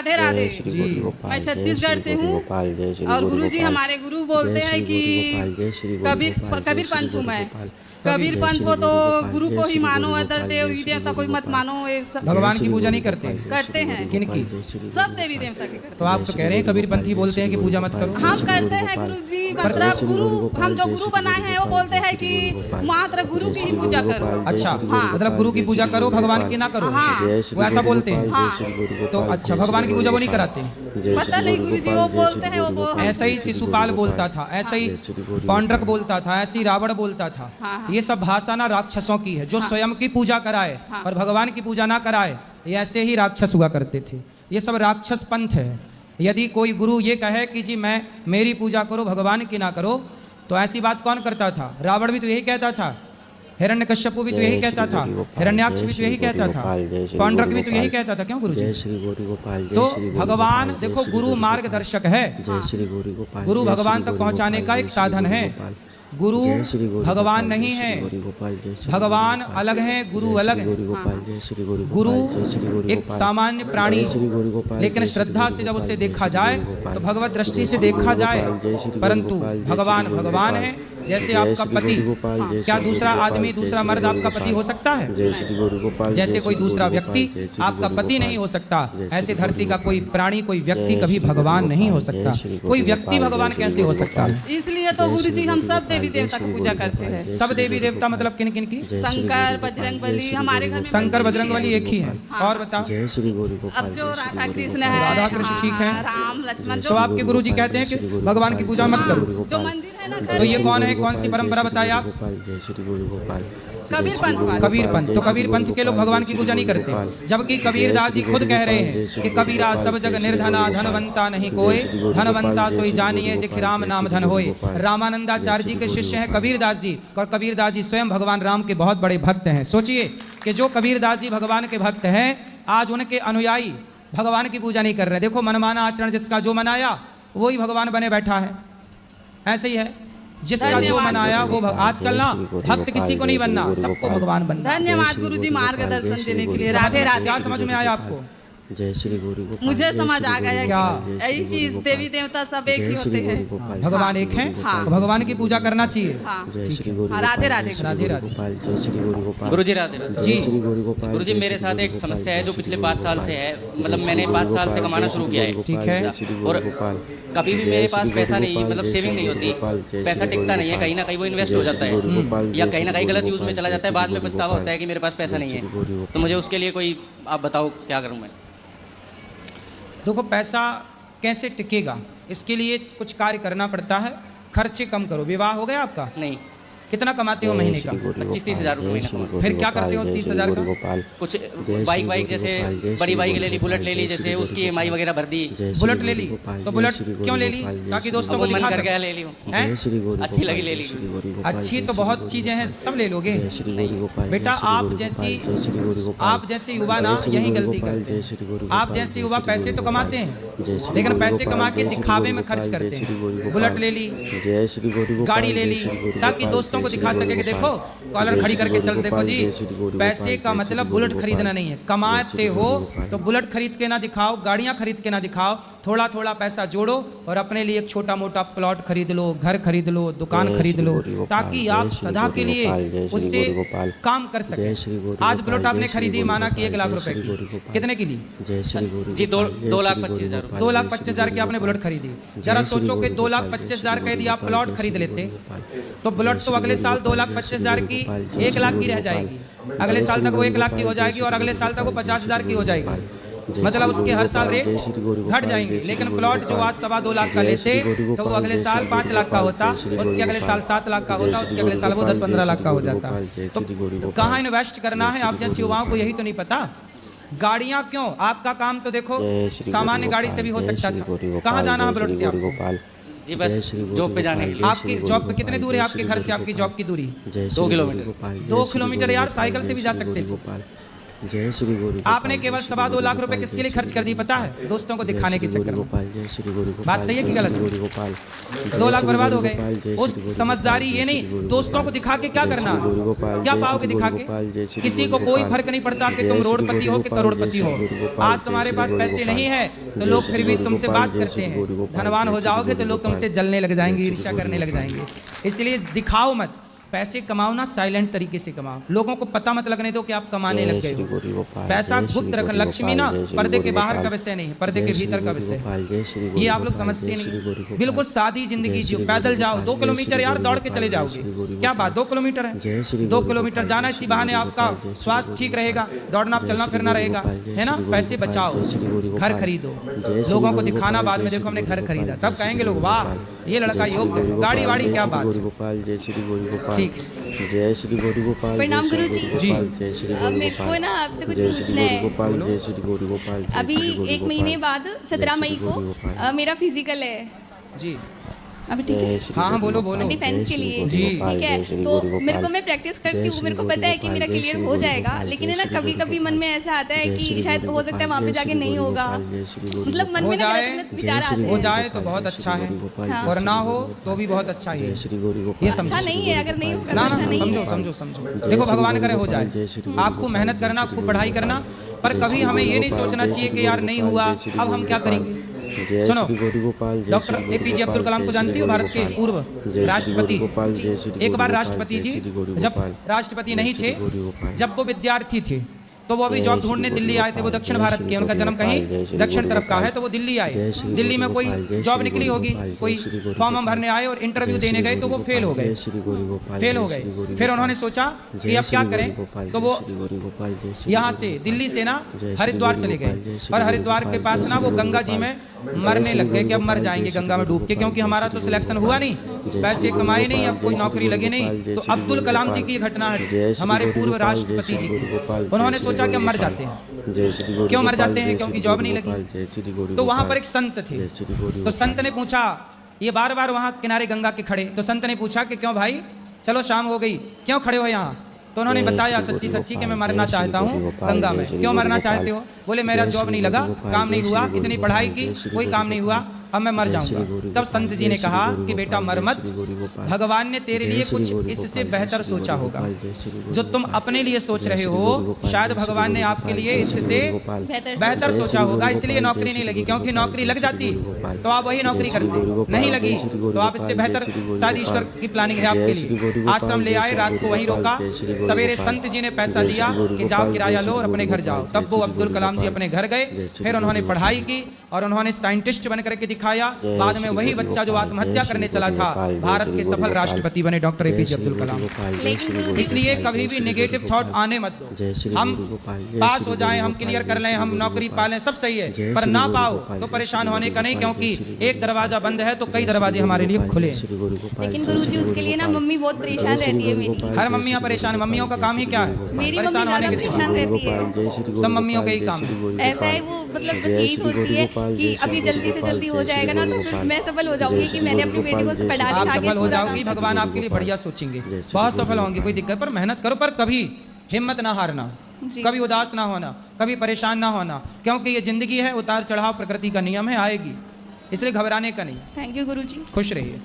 राधे राधे जी। मैं छत्तीसगढ़ से हूँ और गुरु जी हमारे गुरु बोलते हैं कि कबीर पंथ हूँ मैं। कबीर पंथ हो तो गुरु को ही मानो, अदर देवी देवता कोई मत मानो। ये सब भगवान की पूजा नहीं करते? करते हैं। किन की? सब देवी देवता की करते। तो आप तो कह रहे हैं कबीर पंथी बोलते हैं कि पूजा मत करो। हम करते हैं गुरु जी, मतलब गुरु हम जो गुरु बनाए हैं वो बोलते हैं कि मात्र गुरु की ही पूजा करो। अच्छा, हाँ। मतलब गुरु की पूजा करो, भगवान की ना करो। हाँ। वो ऐसा बोलते हैं। हाँ। तो अच्छा, भगवान की पूजा वो नहीं कराते? पता नहीं गुरु जी वो बोलते हैं वो ऐसा ही शिशुपाल बोलता था, ऐसा ही पौंड्रक बोलता था, ऐसे ही रावण बोलता था। हाँ। ये सब भाषा ना राक्षसों की है, जो स्वयं की पूजा कराए और भगवान की पूजा ना कराए, ये ऐसे ही राक्षस हुआ करते थे। ये सब राक्षस पंथ है। यदि कोई गुरु ये कहे कि जी मैं मेरी पूजा करो भगवान की ना करो, तो ऐसी बात कौन करता था? रावण भी तो यही कहता था, हिरण्यकश्यप भी तो यही कहता था, हिरण्याक्ष भी तो यही कहता था, पौंड्रक भी तो यही कहता था। क्यों गुरु जी? तो भगवान देखो गुरु मार्गदर्शक है, गुरु भगवान तक पहुंचाने का एक साधन है। गुरु भगवान नहीं है, भगवान अलग है, गुरु अलग है। गुरु एक सामान्य प्राणी, लेकिन श्रद्धा से जब उसे देखा जाए तो भगवत दृष्टि से देखा जाए, परंतु भगवान भगवान है। जैसे आपका पति, क्या दूसरा आदमी, दूसरा मर्द आपका पति हो सकता है? जैसे कोई दूसरा व्यक्ति आपका पति नहीं हो सकता, ऐसे धरती का कोई प्राणी, कोई व्यक्ति कभी भगवान नहीं हो सकता। कोई व्यक्ति भगवान कैसे हो सकता है? इसलिए तो गुरु जी हम सब देवी देवता की पूजा करते हैं। सब देवी देवता मतलब किन किन की? शंकर, बजरंगबली। हमारे घर में शंकर बजरंगबली एक ही है। और बताओ, अब जो राधा कृष्ण है, राधा कृष्ण ठीक है, राम लक्ष्मण। तो आपके गुरु जी कहते हैं कि भगवान की पूजा मत करो। जो मंदिर है ना, तो ये कौन है, कौन सी परंपरा बताए आप? कबीर पंथ। कबीर पंथ। तो कबीर पंथ के लोग भगवान की पूजा नहीं करते, जबकि कबीरदास जी खुद कह रहे हैं कि कबीरा सब जग निर्धना, धनवंता नहीं कोई, धनवंता सोई जानिए जिख राम नाम धन होए। रामानंदाचार्य जी के शिष्य हैं कबीरदास जी, और कबीरदास जी स्वयं भगवान राम के बहुत बड़े भक्त हैं। सोचिए कि जो कबीरदास जी भगवान के भक्त हैं, आज उनके अनुयायी भगवान की पूजा नहीं कर रहे। देखो, मनमाना आचरण जिसका जो मनाया वही भगवान बने बैठा है। ऐसे ही है, जिसका जो मनाया वो आजकल ना भक्त किसी को नहीं बनना, सबको भगवान बनना। धन्यवाद गुरु जी मार्गदर्शन देने के लिए। राधे राधे। क्या समझ में आया आपको? जय श्री गुरु गोपाल। मुझे समझ आ गया क्या? यही कि इस देवी देवता सब एक ही होते हैं, भगवान एक है। हाँ। तो भगवान की पूजा करना चाहिए। हाँ। जय श्री गुरु हाँ, राधे राधे। राधे राधे। जय श्री गुरु गोपाल। गुरु जी राधे राधे। जी गुरु जी, मेरे साथ एक समस्या है जो पिछले 5 साल से है। मतलब मैंने 5 साल से कमाना शुरू किया है, ठीक है, और कभी भी मेरे पास पैसा नहीं, मतलब सेविंग नहीं होती, पैसा टिकता नहीं है। कहीं ना कहीं वो इन्वेस्ट हो जाता है, या कहीं ना कहीं गलत यूज़ में चला जाता है। बाद में पछतावा होता है कि मेरे पास पैसा नहीं है। तो मुझे उसके लिए कोई आप बताओ क्या करूँ मैं? देखो, पैसा कैसे टिकेगा, इसके लिए कुछ कार्य करना पड़ता है। खर्चे कम करो। विवाह हो गया आपका? नहीं। कितना कमाते हो महीने का? 25-30 हज़ार रुपये महीना। फिर क्या करते हो उस 30,000 का? कुछ बाइक जैसे बड़ी बाइक ले ली, बुलेट ले ली, जैसे उसकी EMI वगैरह भर दी। बुलेट ले ली? तो बुलेट क्यों ले ली? ताकि दोस्तों को दिखा सके। ले ली, अच्छी लगी ले ली। अच्छी तो बहुत चीजें हैं, सब ले लोगे। बेटा, आप जैसे युवा ना यही गलती करते हैं। आप जैसे युवा पैसे तो कमाते हैं, लेकिन पैसे कमा के दिखावे में खर्च करते हैं। बुलेट ले ली, गाड़ी ले ली, ताकि दोस्तों को दिखा सके कि देखो कॉलर खड़ी करके चल। देखो जी, पैसे का मतलब बुलेट खरीदना नहीं है। कमाते हो तो बुलेट खरीद के ना दिखाओ, गाड़ियां खरीद के ना दिखाओ। थोड़ा थोड़ा पैसा जोड़ो और अपने लिए एक छोटा मोटा प्लॉट खरीद लो, घर खरीद लो, दुकान खरीद लो, ताकि आप सदा के लिए उससे काम कर सके। आज बुलेट आपने खरीदी, माना कि 1 लाख रुपए की, कितने की ली जी? 2,25,000। 2,25,000 की आपने बुलेट खरीदी। जरा सोचो कि 2,25,000 का यदि आप प्लॉट खरीद लेते तो बुलेट तो अगले साल 2,25,000 की 1 लाख की रह जाएगी, अगले साल तक वो 1 लाख की हो जाएगी, और अगले साल तक वो 50,000 की हो जाएगी। मतलब उसके हर साल रेट घट जाएंगे। लेकिन प्लॉट जो आज 2.25 लाख का लेते तो वो अगले साल 5 लाख का होता, उसके अगले साल 7 लाख का होता, उसके अगले साल वो 10-15 लाख का हो जाता। तो कहाँ इन्वेस्ट करना है आप जैसे युवाओं को यही तो नहीं पता। गाड़ियां क्यों? आपका काम तो देखो सामान्य गाड़ी से भी हो सकता था। कहाँ जाना है बुलेट से आपको? जी बस जॉब पे जाने के लिए। आपकी जॉब पे कितने दूर है आपके घर से आपकी जॉब की दूरी? 2 किलोमीटर। 2 किलोमीटर यार, साइकिल से भी जा सकते थे। जय श्री गुरु आपने केवल 2.25 लाख रुपए किसके लिए खर्च कर दिए पता है? दोस्तों को दिखाने के चक्कर में। गोपाल जय श्री गुरु गोपाल बात सही है कि गलत? गुरु गोपाल 2 लाख बर्बाद हो गए। उस समझदारी ये नहीं, दोस्तों को दिखा के क्या करना, क्या पाओगे दिखा के? किसी को कोई फर्क नहीं पड़ता कि तुम रोडपति हो कि करोड़पति हो। आज तुम्हारे पास पैसे नहीं है तो लोग फिर भी तुमसे बात करते हैं। धनवान हो जाओगे तो लोग तुमसे जलने लग जाएंगे, ईर्ष्या करने लग जाएंगे। इसलिए दिखाओ मत, पैसे कमाओ ना, साइलेंट तरीके से कमाओ। लोगों को पता मत लगने दो कि आप कमाने लग गए हो। पैसा गुप्त रख, लक्ष्मी ना पर्दे के बाहर का विषय नहीं, पर्दे के भीतर का विषय। ये आप लोग समझते नहीं। बिल्कुल सादी जिंदगी जियो, पैदल जाओ 2 किलोमीटर यार दौड़ के चले जाओगे, क्या बात 2 किलोमीटर है? 2 किलोमीटर जाना, इसी बहाने आपका स्वास्थ्य ठीक रहेगा, दौड़ना चलना फिरना रहेगा, है ना? पैसे बचाओ, घर खरीदो। लोगों को दिखाना बाद में, देखो हमने घर खरीदा, तब कहेंगे लोग वाह ये लड़का योग्य, गाड़ी वाड़ी क्या बात। गोपाल जय श्री गुरु गोपाल ठीक, जय श्री गुरु गोपाल। प्रणाम गुरु जी। जय श्री गुरु मेरे को ना आपसे कुछ पूछना है। गोपाल जय श्री गुरु गोपाल। अभी 1 महीने बाद 17 मई को मेरा फिजिकल है जी। अभी ठीक है? हाँ बोलो बोलो। डिफेंस के लिए जी। ठीक है, तो मेरे को मैं प्रैक्टिस करती हूँ, मेरे को पता है कि मेरा क्लियर हो जाएगा, लेकिन है ना कभी कभी मन में ऐसा आता है कि शायद हो सकता है वहाँ पे जाके नहीं होगा, मतलब मन में ना गलत विचार आते हैं। हो जाए तो बहुत अच्छा है, और ना हो तो भी बहुत अच्छा है। ये समझो, अच्छा नहीं है, अगर नहीं होगा ना अच्छा ना, नहीं समझो है। समझो समझो। देखो भगवान करे हो जाए, आप खूब मेहनत करना, खूब पढ़ाई करना, पर कभी हमें ये नहीं सोचना चाहिए कि यार नहीं हुआ अब हम क्या करेंगे। सुनो, डॉक्टर APJ अब्दुल कलाम को जानती हो, भारत के पूर्व राष्ट्रपति। एक बार राष्ट्रपति जी जब राष्ट्रपति नहीं थे, जब वो विद्यार्थी थे, तो वो अभी जॉब ढूंढने दिल्ली आए थे। वो दक्षिण भारत के, उनका जन्म कहीं दक्षिण तरफ का है, तो वो दिल्ली आए। दिल्ली में कोई जॉब निकली होगी, कोई फॉर्म हम भरने आए और इंटरव्यू देने गए तो वो फेल हो गए। फिर उन्होंने सोचा कि अब क्या करें, तो वो यहाँ से दिल्ली से ना हरिद्वार चले गए, और हरिद्वार के पास ना वो गंगा जी में मरने लग गए कि अब मर जाएंगे गंगा में डूब के, क्योंकि हमारा तो सिलेक्शन हुआ नहीं, पैसे कमाए नहीं, अब कोई नौकरी लगी नहीं। तो अब्दुल कलाम जी की घटना है, हमारे पूर्व राष्ट्रपति जी, उन्होंने सोचा कि हम मर जाते हैं। क्यों मर जाते हैं? क्योंकि जॉब नहीं लगी। तो वहां पर एक संत थे, तो संत ने पूछा, ये बार बार वहां किनारे गंगा के खड़े, तो संत ने पूछा कि क्यों भाई, चलो शाम हो गई, क्यों खड़े हो यहाँ? तो उन्होंने बताया सच्ची सच्ची कि मैं मरना चाहता हूँ गंगा में। क्यों मरना चाहते हो? बोले मेरा जॉब नहीं लगा, काम नहीं हुआ, इतनी पढ़ाई की कोई काम नहीं हुआ, अब मैं मर जाऊंगा। तब संत जी ने कहा कि बेटा मर मत, भगवान ने तेरे लिए कुछ इससे बेहतर सोचा होगा। जो तुम अपने लिए सोच रहे हो, शायद भगवान ने आपके लिए इससे बेहतर सोचा होगा, इसलिए नौकरी नहीं लगी। क्योंकि नौकरी लग जाती तो आप वही नौकरी करते, नहीं लगी तो आप इससे बेहतर, शायद ईश्वर की प्लानिंग है आपके लिए। आश्रम ले आए, रात को वहीं रोका, सवेरे संत जी ने पैसा दिया कि जाओ किराया लो और अपने घर जाओ। तब वो अब्दुल कलाम जी अपने घर गए, फिर उन्होंने पढ़ाई की और उन्होंने साइंटिस्ट बन करके दिखाया। बाद में वही बच्चा जो आत्महत्या करने चला था, भारत के सफल राष्ट्रपति बने डॉक्टर APJ अब्दुल कलाम। इसलिए कभी भी नेगेटिव थॉट आने मत दो। हम पास हो जाएं, हम क्लियर कर लें, हम नौकरी पा लें, सब सही है, पर ना पाओ तो परेशान होने का नहीं, क्योंकि एक दरवाजा बंद है तो कई दरवाजे हमारे लिए खुले हैं। लेकिन गुरुजी उसके लिए ना मम्मी बहुत परेशान रहती है मेरी। हर मम्मियाँ परेशान, मम्मियों का काम ही क्या है? मेरी मम्मी परेशान होने ज्यादा के परेशान रहती है। सब मम्मियों का ही काम है। ऐसा है, वो मतलब बस यही सोचती है कि अभी जल्दी से जल्दी हो जाएगा ना तो फिर मैं सफल हो जाऊंगी कि मैंने अपनी बेटी को पढ़ा आप लिखा के सफल हो पूरा जाओगी, काम। भगवान आपके लिए बढ़िया सोचेंगे, बहुत सफल होंगे, कोई दिक्कत। पर मेहनत करो, पर कभी हिम्मत ना हारना, जी। कभी उदास ना होना, कभी परेशान ना होना, क्योंकि ये जिंदगी है, उतार चढ़ाव प्रकृति का नियम है, आएगी, इसलिए घबराने का नहीं। थैंक यू गुरुजी। खुश रहिए।